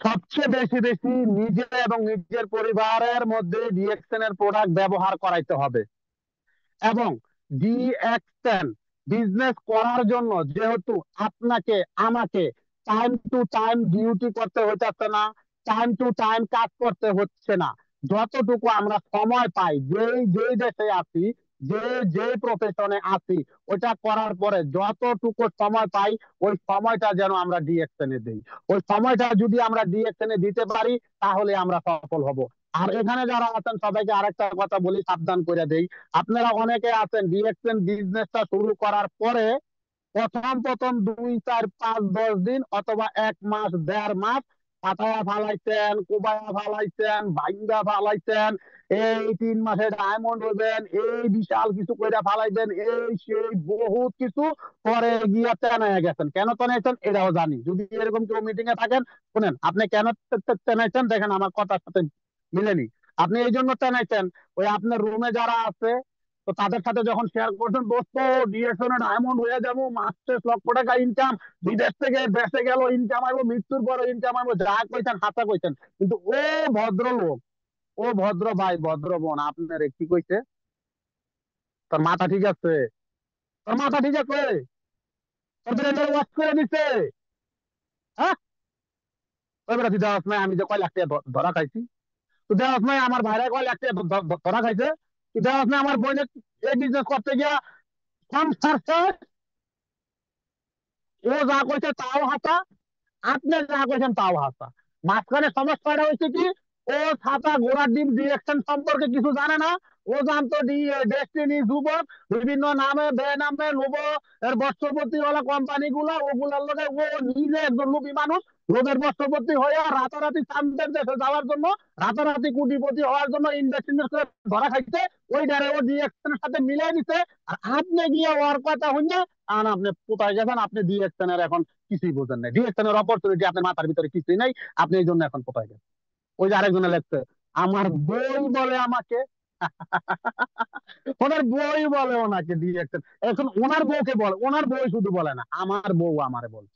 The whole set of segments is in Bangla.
সবচেয়ে বেশি বেশি নিজে এবং নিজের পরিবারের মধ্যে ডিএক্সএন এর প্রোডাক্ট ব্যবহার করাইতে হবে। এবং ডিএক্সএন বিজনেস করার জন্য যেহেতু আপনাকে আমাকে টাইম টু টাইম ডিউটি করতে হচ্ছে না, টাইম টু টাইম কাজ করতে হচ্ছে না, যতটুকু আমরা সময় পাই, যেই যেই দেশে আছি, যে যে প্রফেশনে আছি, ওটা করার পরে যতটুকু সময় পাই ওই সময়টা যেন আমরা ডিএক্সএন এ দিই। ওই সময়টা যদি আমরা ডিএক্সএন এ দিতে পারি তাহলে আমরা সফল হব। আর এখানে যারা আছেন সবাইকে আরেকটা কথা বলি, সাবধান করে দেই। আপনারা অনেকে আছেন ডিএক্সএন বিজনেসটা শুরু করার পরে প্রথম প্রথম 2 4 5 10 দিন অথবা 1 মাস 1.5 মাস পাঠায়া ফালাইছেন, কোবায়া ফালাইছেন, ভাইঙ্গা ফালাইছেন, এই 3 মাসে ডায়মন্ড হইবেন, এই বিশাল কিছু কইরা ফালাইবেন, এই সেই বহুত কিছু। পরে গিয়া তেনাইয়া গেছেন। কেন তেনাইছেন এটাও জানি। যদি এরকম কেউ মিটিং এ থাকেন, শুনেন আপনি কেন তেনাইছেন, দেখেন আমার কথার সাথে মিলেনি। আপনি এই জন্য তেনাইছেন, ওই আপনার রুমে যারা আছে তো তাদের সাথে যখন শেয়ার করছেন, দোস্ত ডিএক্সএন ডায়মন্ড হয়ে যাবো, মাসে লক্ষ টাকা ইনকাম, বিদেশ থেকে দেশে গেল ইনকাম আইবো, মৃত্যুর পরে ইনকাম আইবো, যা কইছেন হাসা কইছেন। কিন্তু ও ভদ্রলোক, ও ভদ্র ভাই ভদ্র বোন আপনার কি কইছে? তোর মাথা ঠিক আছে? তোর মাথা ঠিক আছে? তোর ব্রেনের ওয়াশ করে দিছে? হ্যাঁ, ওই বেটা তুই দেওয়াস নাই আমি যে 1 লাখ টাকা ধরা খাইছি? তুই দেওয়াস নাই আমার ভাইরা 1 লাখ টাকা ধরা খাইছে? তুই দেওয়াস নাই আমার বোনের এই বিজনেস করতে গিয়া সংসার শেষ? ও যা কইছে তাও হাসা, আপনি যা কইছেন তাও হাসা। মাঝখানে সমস্যাটা হয়েছে কি, ও ছাতা ঘোড়ার ডিম ডিরেকশন সম্পর্কে কিছু জানে না। ও জানতো ডেস্টিনি, যুবক, বিভিন্ন নামে বেনামে লোভ এর বর্ষপতি ওলা কোম্পানি গুলা, ওগুলার লগে ও নিজে একজন লোভী মানুষ। লোভের বর্ষপতি হয়ে রাতারাতি চান্দের দেশে যাওয়ার জন্য, রাতারাতি কোটিপতি হওয়ার জন্য ইন্ডাস্ট্রি ধরা খাইছে। ওই ডারে ও ডিরেকশনের সাথে মিলাই দিছে। আর আপনি গিয়ে ওর কথা হইনা আর আপনি কোথায় গেছেন? আপনি ডিরেকশনের এখন কিছুই বোঝেন নাই, ডিরেকশনের অপরচুনিটি আপনার মাথার ভিতরে কিছুই নাই। আপনি এই জন্য এখন কোথায় গেছেন? ওই যে আরেকজনে লেখছে, আমার বই বলে আমাকে, ওনার বই বলে ওনাকে ডিরেকশন। এখন ওনার বউকে বলে, ওনার বই শুধু বলে না, আমার বউ আমারে বলে।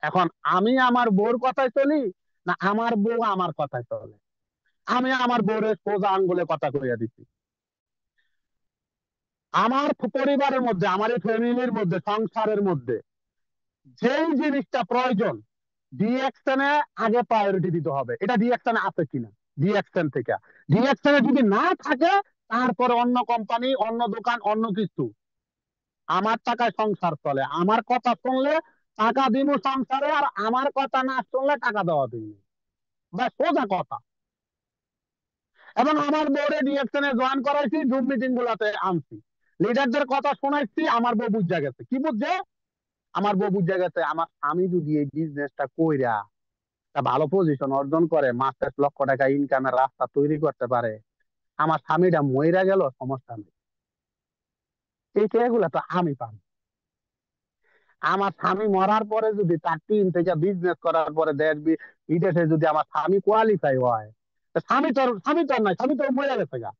এখন আমি আমার বউর কথায় চলি না আমার বউ আমার কথায় চলে? আমি আমার বউরে সোজা আঙ্গুলে কথা কইয়া দিচ্ছি। আমার পরিবারের মধ্যে, আমার এই ফ্যামিলির মধ্যে, সংসারের মধ্যে যেই জিনিসটা প্রয়োজন ডিএক্সএনে আগে প্রায়োরিটি দিতে হবে। এটা ডিএক্সএনে আছে কিনা, ডিএক্সএন থেকে। ডিএক্সএনে যদি না থাকে তারপরে অন্য কোম্পানি, অন্য দোকান, অন্য কিছু। আমার টাকায় সংসার চলে, আমার কথা শুনলে টাকা দিব সংসারে, আর আমার কথা না শুনলে টাকা দেওয়া দিই। বা সোজা কথা। এবং আমার বোর্ডে ডিএক্সএনে জয়েন করাইছি, জুম মিটিং গুলাতে আনছি, লিডারদের কথা শোনাইছি, আমার বউ বুঝা গেছে। কি বুঝছে? আমার বউ বুঝা গেছে আমার আমি যদি এই বিজনেসটা কইরা একটা ভালো পজিশন অর্জন করে, মাসে 1 লক্ষ টাকা ইনকামের রাস্তা তৈরি করতে পারে, আমার স্বামীটা মইরা গেল সমস্যা নেই, এই এগুলা তো আমি পাবো। আমার স্বামী মরার পরে যদি তার টিম থেকে বিজনেস করার পরে দেশ বিদেশে যদি আমার স্বামী কোয়ালিফাই হয়, তো স্বামী তো আর নাই, স্বামী তো মরে গেছে গা।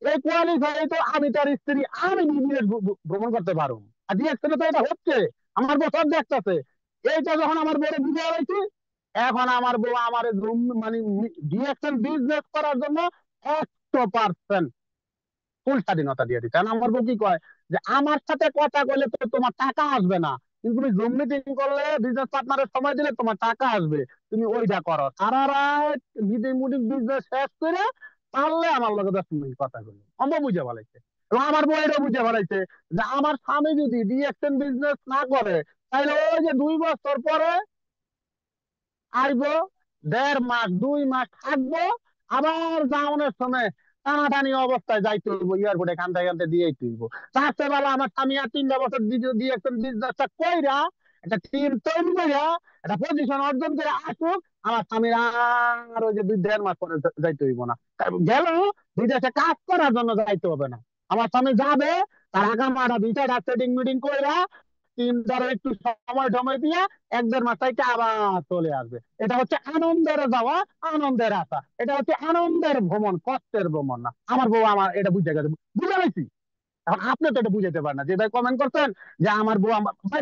এই কোয়ালিফাই তো আমি তার স্ত্রী, আমি বিদেশ ভ্রমণ করতে পারবো। আর ডিএক্সএনে তো এটা হচ্ছে, আমার বউ সব দেখতেছে। এইটা যখন আমার বউরে বুঝে গেছে, এখন আমার বউ আমার মানে ডিএক্সএন বিজনেস করার জন্য 100% ফুল স্বাধীনতা দিয়ে দিচ্ছে। কারণ আমার বউ কি কয়, যে আমার সাথে কথা বলে তো তোমার টাকা আসবে না, কিন্তু তুমি জুম মিটিং করলে, বিজনেস পার্টনারের সময় দিলে তোমার টাকা আসবে, তুমি ওইটা করো। সারা রাত মিটিং মুটিং বিজনেস শেষ করে পারলে আমার লগে 10 মিনিট কথা বলি, অম্ব বুঝে বলাইছে। এবং আমার বউ এটা বুঝে বলাইছে যে আমার স্বামী যদি ডিএক্সএন বিজনেস না করে, তাহলে ওই যে 2 বছর পরে আইবো, 1.5 মাস 2 মাস থাকবো, আবার যাওয়ানোর সময় টানাটানি অবস্থায় যাইতে হইব, এয়ারপোর্টে কান্দে কান্দে দিয়ে হইব। তারপরে বেলা আমার স্বামী আর 3টা বছর দিয়ে একটা বিজনেসটা কইরা, একটা টিম তৈরি কইরা, একটা পজিশন অর্জন করে আসুক, আমার স্বামীর আর ওই যে 2 1.5 মাস পরে যাইতে হইব না। গেল বিদেশে কাজ করার জন্য যাইতে হবে না। আমার স্বামী যাবে, তার আগামাটা 2টা সেটিং মিটিং কইরা, টিম দ্বারা একটু সময় সময় দিয়ে 1 1.5 মাস থেকে আবার চলে আসবে। এটা হচ্ছে আনন্দের যাওয়া, আনন্দের আসা। এটা হচ্ছে আনন্দের ভ্রমণ, কষ্টের ভ্রমণ না। আমার বউ আমার এটা বুঝে গেছে, বুঝে গেছি। এখন আপনি তো এটা বুঝাইতে পারেন না, যে ভাই কমেন্ট করছেন যে আমার বউ আমার ভাই,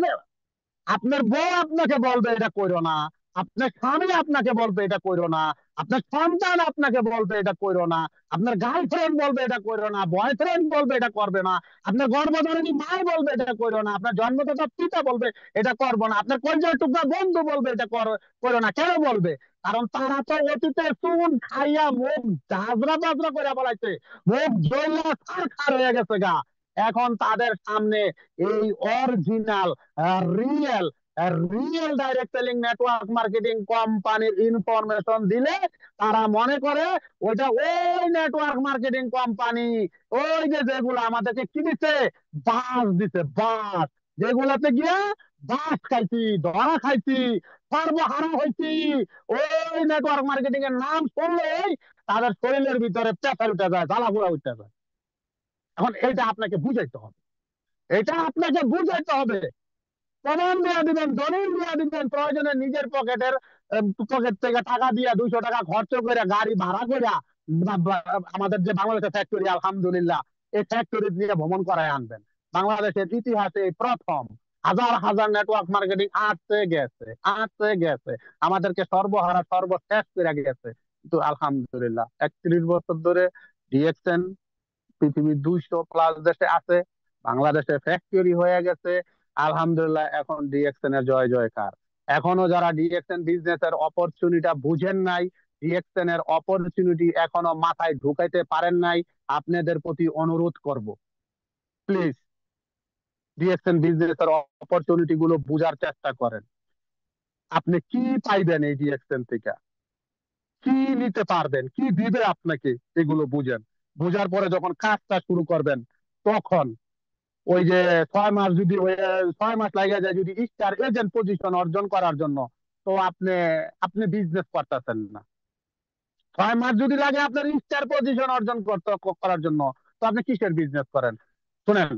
আপনার বউ আপনাকে বলবে এটা করো না, আপনার স্বামী আপনাকে বলবে এটা করো না, আপনার সন্তান আপনাকে বলবে এটা করো না, আপনার গার্লফ্রেন্ড বলবে এটা করো না, বয়ফ্রেন্ড বলবে এটা করবে না, আপনার গর্ভধারিণী মা বলবে এটা করো না, আপনার জন্মদাতা পিতা বলবে এটা করবো না, আপনার কলেজের টুকরা বন্ধু বলবে এটা করো না। কেন বলবে? কারণ তারা তো অতীতে চুন খাইয়া মুখ ঝাঁঝরা বাজরা করে বলাইছে, মুখ জ্বলা ছারখার হয়ে গেছে গা। এখন তাদের সামনে এই original, real real direct selling network marketing কোম্পানির ইনফরমেশন দিলে তারা মনে করে ওইটা ওই নেটওয়ার্ক মার্কেটিং কোম্পানি, ওই যে যেগুলো আমাদেরকে কি দিচ্ছে, বাস দিচ্ছে, বাস, যেগুলোতে গিয়া বাস খাইছি, ধরা খাইছি, সর্বহারা হয়েছি, ওই নেটওয়ার্ক মার্কেটিং এর নাম শুনলেই তাদের শরীরের ভিতরে পেঁচা উঠে যায়, জ্বালাপোড়া উঠে যায়। এখন এটা আপনাকে বুঝাইতে হবে, এটা আপনাকে বুঝাইতে হবে। প্রমাণ দেওয়া দিবেন, দলিল দেওয়া দিবেন, প্রয়োজনে নিজের পকেট থেকে টাকা দিয়া 200 টাকা খরচ করে গাড়ি ভাড়া করে আমাদের যে বাংলাদেশের ফ্যাক্টরি, আলহামদুলিল্লাহ, এই ফ্যাক্টরি দিয়ে ভ্রমণ করায় আনবেন। বাংলাদেশের ইতিহাসে প্রথম হাজার হাজার নেটওয়ার্ক মার্কেটিং আসতে গেছে, আসতে গেছে, আমাদেরকে সর্বহারা সর্বশেষ করে গেছে। কিন্তু আলহামদুলিল্লাহ 31 বছর ধরে ডিএক্সএন পৃথিবীর 200+ দেশে আছে, বাংলাদেশে ফ্যাক্টরি হয়ে গেছে। আলহামদুলিল্লাহ এখন ডিএক্সএন এর জয় জয়কার। এখনো যারা ডিএক্সএন বিজনেস এর অপরচুনিটি বুঝেন নাই, ডিএক্সএন এর অপরচুনিটি এখনো মাথায় ঢুকাইতে পারেন নাই, আপনাদের প্রতি অনুরোধ করব, প্লিজ ডিএক্সএন বিজনেস এর অপরচুনিটি গুলো বুঝার চেষ্টা করেন। আপনি কি পাইবেন এই ডিএক্সএন থেকে, কি নিতে পারবেন, কি দিবে আপনাকে, এগুলো বুঝেন। বুঝার পরে যখন কাজটা শুরু করবেন, তখন ওই যে 6 মাস যদি 6 মাস লাগে যায় যদি স্টার এজেন্ট পজিশন অর্জন করার জন্য, তো আপনি আপনি বিজনেস করতেছেন না। 6 মাস যদি লাগে আপনার স্টার পজিশন অর্জন করার জন্য, তো আপনি কিসের বিজনেস করেন? শুনেন,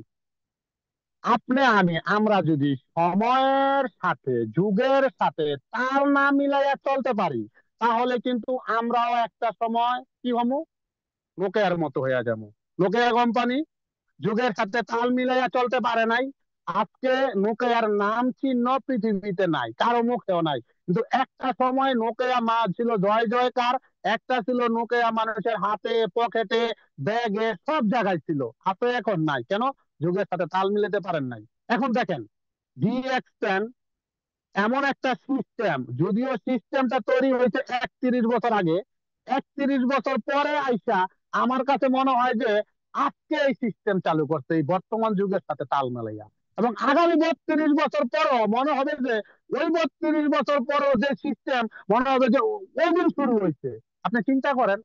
আমরা যদি সময়ের সাথে যুগের সাথে তাল না মিলাইয়া চলতে পারি, তাহলে কিন্তু আমরাও একটা সময় কি হবো, নোকিয়ার মতো হয়ে যাবো। নোকিয়া কোম্পানি যুগের সাথে তাল মিলাইয়া চলতে পারে নাই, আজকে নোকিয়ার নাম চিহ্ন পৃথিবীতে নাই, কারো মুখেও নাই। কিন্তু একটা সময় নোকিয়া মা ছিল জয় জয়কার, একটা ছিল নোকিয়া মানুষের হাতে, পকেটে, ব্যাগে, সব জায়গায় ছিল। হাতে এখন নাই, কেন? যুগের সাথে তাল মিলাতে পারেন নাই। এখন দেখেন, ডিএক্সএন এমন একটা সিস্টেম, যদিও সিস্টেমটা তৈরি হয়েছে 31 বছর আগে, 31 বছর পরে আইসা আমার কাছে মনে হয় যে আজকে এই সিস্টেম চালু করছে এই বর্তমান যুগের সাথে তাল মেলাইয়া। এবং আগামী 32 বছর পরও মনে হবে যে ওই 32 বছর পরও যে সিস্টেম, মনে হবে যে ওই দিন শুরু হয়েছে। আপনি চিন্তা করেন,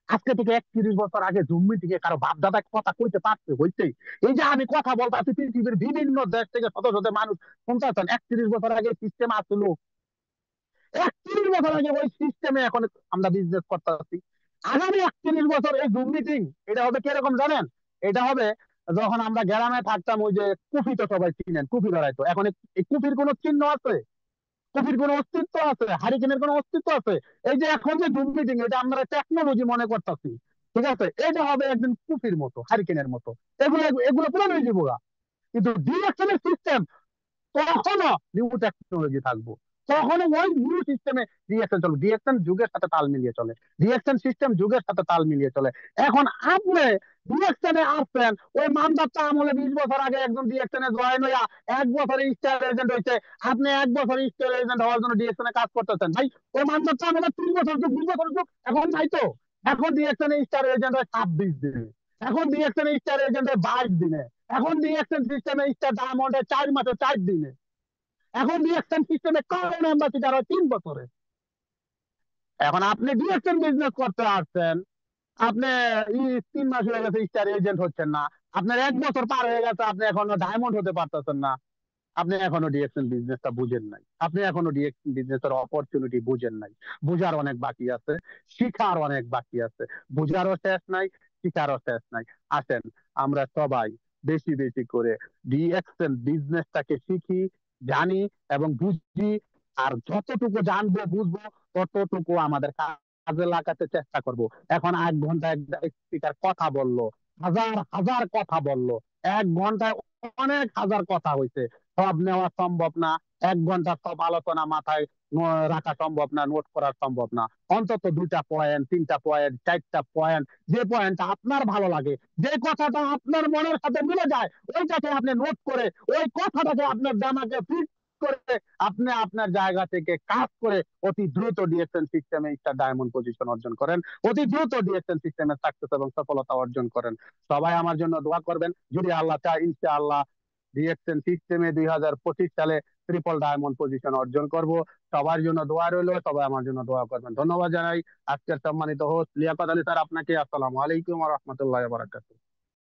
আজকে থেকে 31 বছর আগে জম্মি থেকে কারো বাপ দাদা কথা কইতে পারছে হইতেই, এই যে আমি কথা বলতে পৃথিবীর বিভিন্ন দেশ থেকে শত শত মানুষ শুনতেছেন, 31 বছর আগে সিস্টেম আসলো, 31 বছর আগে ওই সিস্টেমে এখন আমরা বিজনেস করতেছি। আগামী 31 বছর এই জুম মিটিং, এটা হবে কিরকম জানেন? এটা হবে যখন আমরা গ্রামে থাকতাম, ওই যে কুফি, তো সবাই চিনেন, কুফি বেড়াইতো, এখন এই কুফির কোনো চিহ্ন আছে? কফির কোনো অস্তিত্ব আছে? হারিকেনের কোনো অস্তিত্ব আছে? এই যে এখন যে জুম মিটিং, এটা আমরা টেকনোলজি মনে করতেছি, ঠিক আছে, এটা হবে একদিন কুফির মতো, হারিকেনের মতো, এগুলো এগুলো পুরো হয়ে যাবো। কিন্তু ডিরেকশনের সিস্টেম কখনো নিউ টেকনোলজি থাকবো, কখনো ওই নিউ সিস্টেমে ডিএকশন চলবে, ডিএকশন যুগের সাথে তাল মিলিয়ে চলে, ডিএকশন সিস্টেম যুগের সাথে তাল মিলিয়ে চলে। এখন আপনি ডিএকশনে আসছেন ওই মানদাতা আমলে, 20 বছর আগে একজন ডিএকশনে জয়েন হইয়া 1 বছরে স্টার এজেন্ট হয়েছে, আপনি 1 বছর স্টার এজেন্ট হওয়ার জন্য ডিএকশনে কাজ করতেছেন। ভাই, ওই মানদাতা আমলে 3 বছর যুগ, 20 বছর যুগ এখন নাই তো। এখন ডিএকশনে স্টার এজেন্ট হয় 26 দিনে, এখন ডিএকশনে স্টার এজেন্ট হয় 22 দিনে, এখন ডিএকশন সিস্টেমে স্টার ডায়মন্ড হয় 4 মাসে, 4 দিনে, এখন ডিএকশন সিস্টেমে কারণ অ্যাম্বাসিডার হয় 3 বছরে। এখন আপনি ডিএকশন বিজনেস করতে আসছেন, আপনি 3 মাস হয়ে গেছে স্টার এজেন্ট হচ্ছেন না, আপনার 1 বছর পার হয়ে গেছে, আপনি এখনো ডায়মন্ড হতে পারতেছেন না, আপনি এখনো ডিএকশন বিজনেসটা বুঝেন নাই, আপনি এখনো ডিএকশন বিজনেসের অপরচুনিটি বুঝেন নাই। বুঝার অনেক বাকি আছে, শিখার অনেক বাকি আছে, বুঝারও শেষ নাই, শিখারও শেষ নাই। আসেন আমরা সবাই বেশি বেশি করে ডিএকশন বিজনেসটাকে শিখি, জানি এবং বুঝি। আর যতটুকু জানবো বুঝবো, ততটুকু আমাদের কাজে লাগাতে চেষ্টা করব। এখন 1 ঘন্টা স্পিকার কথা বললো, হাজার হাজার কথা বললো, 1 ঘন্টায় অনেক হাজার কথা হয়েছে, সব নেওয়া সম্ভব না। 1 ঘন্টা সব আলোচনা মাথায় রাখা সম্ভব না, নোট করা সম্ভব না। অন্তত 2টা পয়েন্ট, 3টা পয়েন্ট, 4টা পয়েন্ট, যে পয়েন্টটা আপনার ভালো লাগে, যে কথাটা আপনার মনের সাথে মিলে যায়, ওইটাকে আপনি নোট করে ওই কথাটাকে আপনার দামাকে ফিট করে আপনি আপনার জায়গা থেকে কাজ করে অতি দ্রুত ডিএকশন সিস্টেমে একটা ডায়মন্ড পজিশন অর্জন করেন, অতি দ্রুত ডিএকশন সিস্টেমে সাকসেস এবং সফলতা অর্জন করেন। সবাই আমার জন্য দোয়া করবেন, যদি আল্লাহ চায় ইনশাআল্লাহ ডিএকশন সিস্টেমে 2025 সালে ট্রিপল ডায়মন্ড পজিশন অর্জন করব। সবার জন্য দোয়া রইল, সবাই আমার জন্য দোয়া করবেন। ধন্যবাদ জানাই আজকের সম্মানিত হোস্ট লিয়াকত আলী স্যার আপনাকে। আসসালামু আলাইকুম ওয়া রাহমাতুল্লাহি ওয়া বারাকাতুহু।